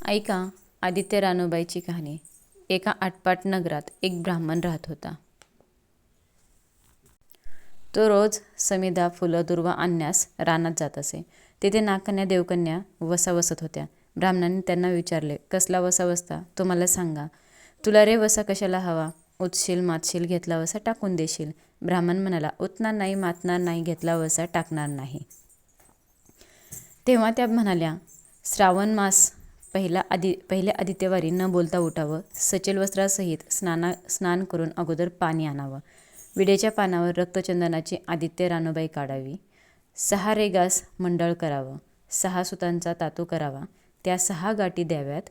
ऐका आदित्य रानूबाईची कहाणी. एका आटपाट नगरात एक ब्राह्मण राहत होता. तो रोज समिधा फुलं दुर्वा आणण्यास रानात जात असे. तिथे नागकन्या देवकन्या वसा वसत होत्या. ब्राह्मणाने त्यांना विचारले, कसला वसा वसता तो मला सांगा. तुला रे वसा कशाला हवा? उतशील मातशील घेतला वसा टाकून देशील. ब्राह्मण म्हणाला, उतणार नाही मातणार नाही घेतला वसा टाकणार नाही. तेव्हा त्या म्हणाल्या, श्रावण मास पहिल्या आदित्यवारी न बोलता उठावं, सचेल वस्त्रासहित स्नान करून अगोदर पाणी आणावं. विड्याच्या पानावर रक्तचंदनाची आदित्य रानूबाई काढावी. 6 रेगास मंडळ करावं. 6 सुतांचा तातू करावा. त्या 6 गाठी द्याव्यात.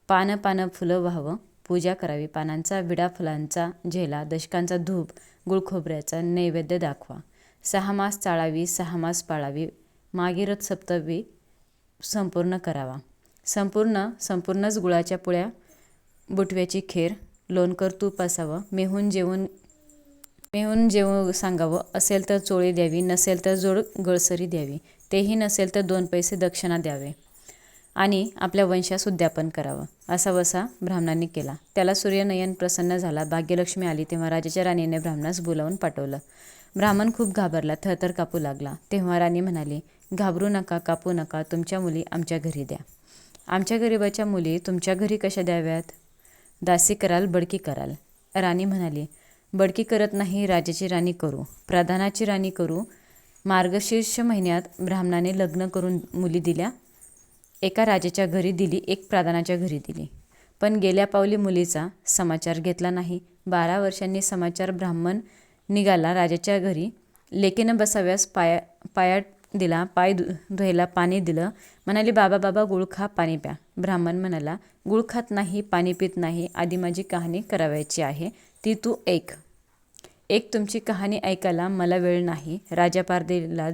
पानं फुलं व्हावं. पूजा करावी. पानांचा विडा, फुलांचा झेला, दशकांचा धूप, गुळखोबऱ्याचा नैवेद्य दाखवा. 6 मास चाळावी. 6 मास पाळावी. मागीरथ सप्तमी संपूर्ण करावा. संपूर्णच गुळाच्या पोळ्या, बुटव्याची खीर, लोणकर तूप असावं. मेहून जेवू सांगावं. असेल तर चोळी द्यावी, नसेल तर जोड गळसरी द्यावी. तेही नसेल तर 2 पैसे दक्षिणा द्यावे आणि आपल्या वंशास उद्यापन करावं. असा वसा ब्राह्मणांनी केला. त्याला सूर्यनयन प्रसन्न झाला. भाग्यलक्ष्मी आली तेव्हा राजाच्या राणीने ब्राह्मणास बोलावून पाठवलं. ब्राह्मण खूप घाबरला, थरथर कापू लागला. तेव्हा राणी म्हणाली, घाबरू नका, कापू नका. तुमच्या मुली आमच्या घरी द्या. आमच्या गरीबाच्या मुली तुमच्या घरी कशा द्याव्यात? दासी कराल, बडकी कराल. राणी म्हणाली, बडकी करत नाही, राजाची राणी करू, प्रधानाची राणी करू. मार्गशीर्ष महिन्यात ब्राह्मणाने लग्न करून मुली दिल्या. एका राजाच्या घरी दिली, एक प्रधानाच्या घरी दिली. पण गेल्या पावली मुलीचा समाचार घेतला नाही. 12 वर्षांनी समाचार ब्राह्मण निघाला राजाच्या घरी. लेकीनं बसाव्यास पाया दिला, पाय धुवायला पाणी दिलं. म्हणाली, बाबा गुळ खा, पाणी प्या. ब्राह्मण म्हणाला, गुळ खात नाही, पाणी पित नाही. आधी माझी कहाणी करावयाची आहे, ती तू ऐक. तुमची कहाणी ऐकायला मला वेळ नाही. राजा पारदेला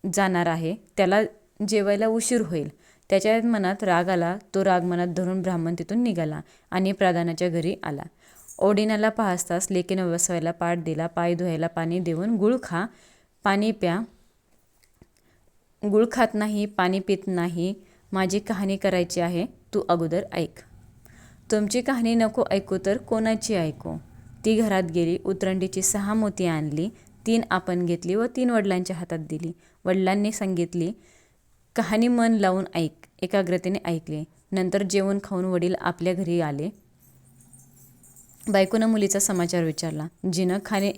जाणार आहे, त्याला जेवायला उशीर होईल. त्याच्या मनात राग आला. तो राग मनात धरून ब्राह्मण तिथून निघाला आणि प्रधानाच्या घरी आला. ओढिण्याला पाहताच लेकीनं बसवायला पाट दिला, पाय धुवायला पाणी देऊन, गुळ खा, पाणी प्या. गुळ खात नाही, पाणी पित नाही. माझी कहाणी करायची आहे, तू अगोदर ऐक. तुमची कहाणी नको ऐकू तर कोणाची ऐकू? ती घरात गेली. उतरंडीची 6 मोती आणली. 3 आपण घेतली व 3 वडिलांच्या हातात दिली. वडिलांनी सांगितली, कहाणी मन लावून ऐक. एकाग्रतेने ऐकले. नंतर जेवण खाऊन वडील आपल्या घरी आले. बायकोनं मुलीचा समाचार विचारला. जिनं कहाणी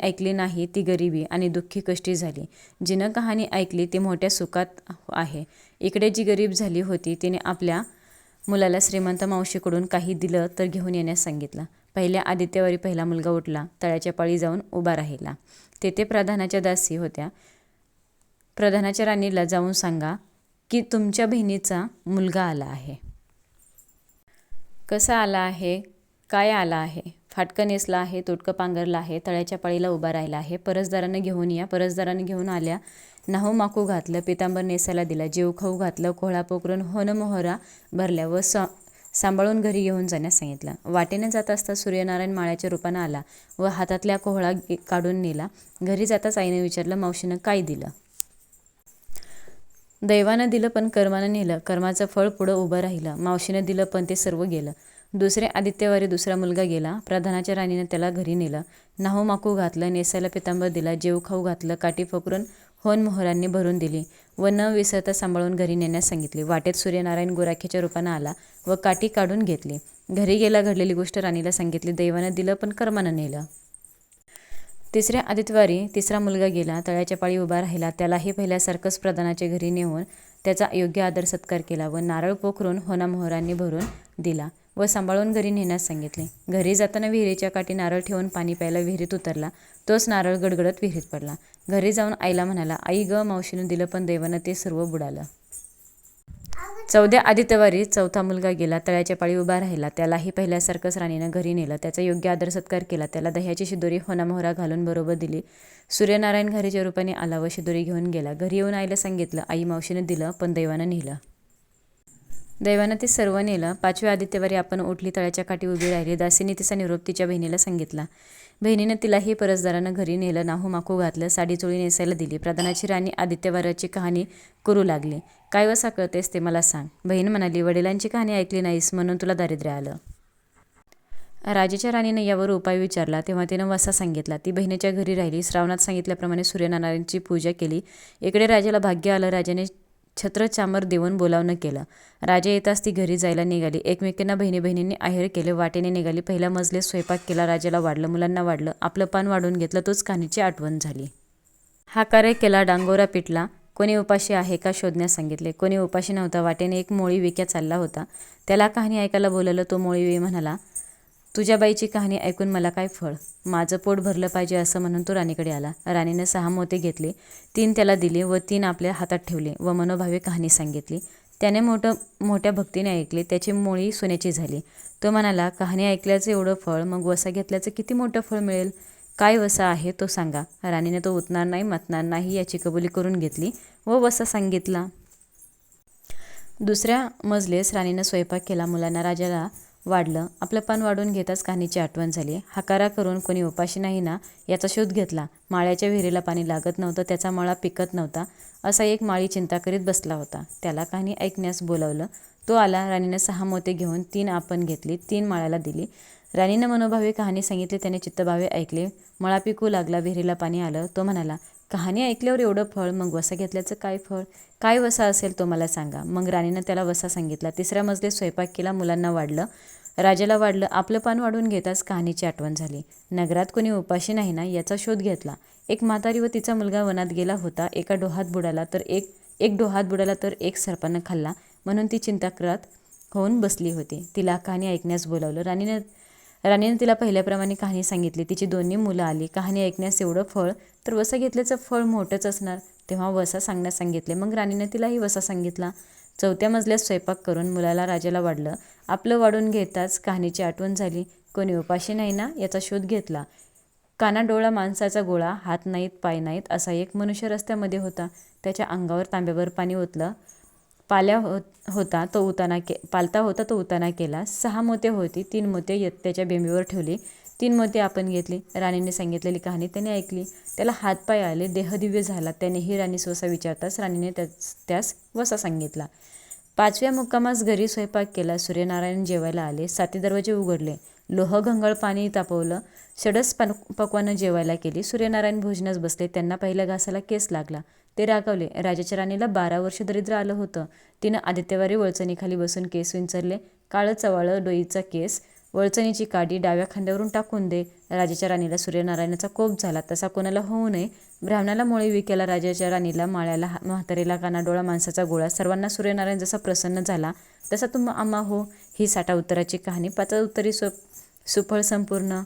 ऐकली नाही ती गरिबी आणि दुःखी कष्टी झाली. जिनं कहाणी ऐकली ती मोठ्या सुखात आहे. इकडे जी गरीब झाली होती तिने आपल्या मुलाला श्रीमंत मावशीकडून काही दिलं तर घेऊन येण्यास सांगितलं. पहिल्या आदित्यवारी पहिला मुलगा उठला. तळ्याच्या पाळी जाऊन उभा राहिला. तेथे प्रधानाच्या दासी होत्या. प्रधानाच्या राणीला जाऊन सांगा की तुमच्या बहिणीचा मुलगा आला आहे. कसा आला आहे? काय आला आहे? फाटकं नेसला आहे, तोटकं पांघरला आहे, तळ्याच्या पाळीला उभा राहिला आहे. परसदारानं घेऊन या. परसदारानं घेऊन आल्या. नाहू माकू घातलं, पितांबर नेसायला दिला, जेव खाऊ घातलं, कोहळा पोकरून होन मोहरा भरल्या व सांभाळून घरी घेऊन जाण्यास सांगितलं. वाटेने जात असता सूर्यनारायण माळ्याच्या रूपानं आला व हातातल्या कोहळा काढून नेला. घरी जाताच आईने विचारलं, मावशीनं काय दिलं? दैवानं दिलं पण कर्मानं नेलं. कर्माचं फळ पुढं उभं राहिलं. मावशीनं दिलं पण ते सर्व गेलं. दुसऱ्या आदित्यवारी दुसरा मुलगा गेला. प्रधानाच्या राणीनं त्याला घरी नेलं. नाहू माकू घातलं, नेसायला पितांबर दिला, जेव खाऊ घातलं, काठी फकरून होन मोहरांनी भरून दिली व न विसरता सांभाळून घरी नेण्यास सांगितले. वाटेत सूर्यनारायण गोराख्याच्या रूपानं आला व काठी काढून घेतली. घरी गेला. घडलेली गोष्ट राणीला सांगितली. दैवानं दिलं पण कर्मानं नेलं. तिसऱ्या आदित्यवारी तिसरा मुलगा गेला. तळ्याच्या पाळी उभा राहिला. त्यालाही पहिल्यासारखंच प्रधानाच्या घरी नेऊन त्याचा योग्य आदर सत्कार केला व नारळ पोखरून होना मोहरांनी भरून दिला व सांभाळून घरी नेण्यास सांगितले. घरी जाताना विहिरीच्या काठी नारळ ठेवून पाणी प्यायला विहिरीत उतरला. तोच नारळ गडगडत विहिरीत पडला. घरी जाऊन आईला म्हणाला, आई ग, मावशीनं दिलं पण दैवानं ते सर्व बुडालं. 4थ्या आदित्यवारी चौथा मुलगा गेला. तळ्याच्या पाळी उभा राहिला. त्यालाही पहिल्यासारखंच राणीनं घरी नेलं. त्याचा योग्य आदर सत्कार केला. त्याला दह्याची शिदोरी होना मोहरा घालून बरोबर दिली. सूर्यनारायण घरीच्या रूपाने आला व शिदोरी घेऊन गेला. घरी येऊन आईला सांगितलं, आई, मावशीनं दिलं पण दैवानं नेलं. दैवानं ते सर्व नेलं. 5व्या आदित्यवारी आपण उठली. तळ्याच्या काठी उभी राहिली. दासीने तिचा निरोप तिच्या बहिणीला सांगितला. बहिणीनं तिलाही परसदारानं घरी नेलं, नाहूमाखू घातलं, साडी चोळी नेसायला दिली. प्रधानाची राणी आदित्यवाराची कहाणी करू लागली. काय वसा कळतेस ते मला सांग. बहीण म्हणाली, वडिलांची कहाणी ऐकली नाहीस म्हणून तुला दारिद्र्य आलं. राजाच्या राणीनं यावर उपाय विचारला तेव्हा तिनं वसा सांगितला. ती बहिणीच्या घरी राहिली. श्रावणात सांगितल्याप्रमाणे सूर्यनारायणाची पूजा केली. इकडे राजाला भाग्य आलं. राजाने छत्र चामर देऊन बोलावणं केलं. राजा येताच ती घरी जायला निघाली. एकमेकींना बहिणींनी आहेर केले. वाटेने निघाली. पहिल्या मजलेत स्वयंपाक केला. राजाला वाढलं, मुलांना वाढलं, आपलं पान वाढून घेतलं. तोच कहाणीची आठवण झाली. हाकारे केला, डांगोरा पिटला. कोणी उपाशी आहे का शोधण्यास सांगितले. कोणी उपाशी नव्हता. वाटेने एक मोळी विक्या चालला होता. त्याला कहाणी ऐकायला बोलावलं. तो मोळी म्हणाला, तुझ्या बाईची कहाणी ऐकून मला काय फळ. माझं पोट भरलं पाहिजे असं म्हणून तो राणीकडे आला. राणीने 6 मोते घेतले. 3 त्याला दिले व 3 आपल्या हातात ठेवले व मनोभावे कहाणी सांगितली. त्याने मोठ्या भक्तीने ऐकले. त्याची मोळी सोन्याची झाली. तो म्हणाला, कहाणी ऐकल्याचं एवढं फळ, मग वसा घेतल्याचं किती मोठं फळ मिळेल. काय वसा आहे तो सांगा. राणीने तो उतणार नाही, मतणार नाही याची कबुली करून घेतली व वसा सांगितला. दुसऱ्या मजलेस राणीनं स्वयंपाक केला. मुलांना राजाला वाढलं. आपलं पान वाढून घेताच कहाणीची आठवण झाली. हाकारा करून कोणी उपाशी नाही ना याचा शोध घेतला. माळ्याच्या विहिरीला पाणी लागत नव्हतं. त्याचा मळा पिकत नव्हता. असा एक माळी चिंता करीत बसला होता. त्याला कहाणी ऐकण्यास बोलावलं. तो आला. राणीनं 6 मोते घेऊन 3 आपण घेतली. 3 माळ्याला दिली. राणीनं मनोभावे कहाणी सांगितली. त्याने चित्तभावे ऐकले. मळा पिकू लागला. विहिरीला पाणी आलं. तो म्हणाला, कहाणी ऐकल्यावर एवढं फळ, मग वसा घेतल्याचं काय फळ. काय वसा असेल तो मला सांगा. मग राणीनं त्याला वसा सांगितला. तिसऱ्या मजलेत स्वयंपाक केला. मुलांना वाढलं. राजाला वाढलं. आपलं पान वाढून घेताच कहाणीची आठवण झाली. नगरात कोणी उपाशी नाही ना याचा शोध घेतला. एक म्हातारी व तिचा मुलगा वनात गेला होता. एक डोहात बुडाला तर एक सर्पानं खाल्ला म्हणून ती चिंताक्रांत होऊन बसली होती. तिला कहाणी ऐकण्यास बोलावलं. राणीने तिला पहिल्याप्रमाणे कहाणी सांगितली. तिची 2 मुलं आली. कहाणी ऐकण्यास एवढं फळ, तर वसा घेतल्याचं फळ मोठंच असणार. तेव्हा वसा सांगण्यास सांगितले. मग राणीने तिलाही वसा सांगितला. 4थ्या मजल्यात स्वयंपाक करून मुलाला राजाला वाढलं. आपलं वाढून घेताच कहाणीची आठवण झाली. कोणी उपाशी नाही ना याचा शोध घेतला. कानाडोळा माणसाचा गोळा, हात नाहीत पाय नाहीत असा एक मनुष्य रस्त्यामध्ये होता. त्याच्या अंगावर तांब्यावर पाणी ओतलं. पालता होता तो उताना केला. 6 मोते होती. 3 मोते त्याच्या बेंबीवर ठेवली. 3 मोते आपण घेतली. राणीने सांगितलेली कहाणी त्याने ऐकली. त्याला हातपाय आले. देहदिव्य झाला. त्यानेही राणीस वसा विचारताच राणीने त्यास वसा सांगितला. 5व्या मुक्कामास घरी स्वयंपाक केला. सूर्यनारायण जेवायला आले. 7 दरवाजे उघडले. लोह घंगळ पाणी तापवलं. षडस पक्वानं जेवायला केली. सूर्यनारायण भोजनास बसले. त्यांना पहिल्या घासाला केस लागला. ते रागावले. राजाच्या राणीला 12 वर्ष दरिद्र आलं होतं. तिनं आदित्यवारी वळचणीखाली बसून केस विंचरले. काळं चवाळं डोईचा केस, वळचणीची काडी डाव्या खांद्यावरून टाकून दे. राजाच्या राणीला सूर्यनारायणाचा कोप झाला. तसा कोणाला होऊ नये. ब्राह्मणाला मोळी विक्याला, राजाच्या राणीला, माळ्याला, म्हातारीला कानाडोळा माणसाचा गोळा, सर्वांना सूर्यनारायण जसा प्रसन्न झाला तसा आम्हा हो. ही 60 उत्तराची कहाणी 5 उत्तरी सुफळ संपूर्ण.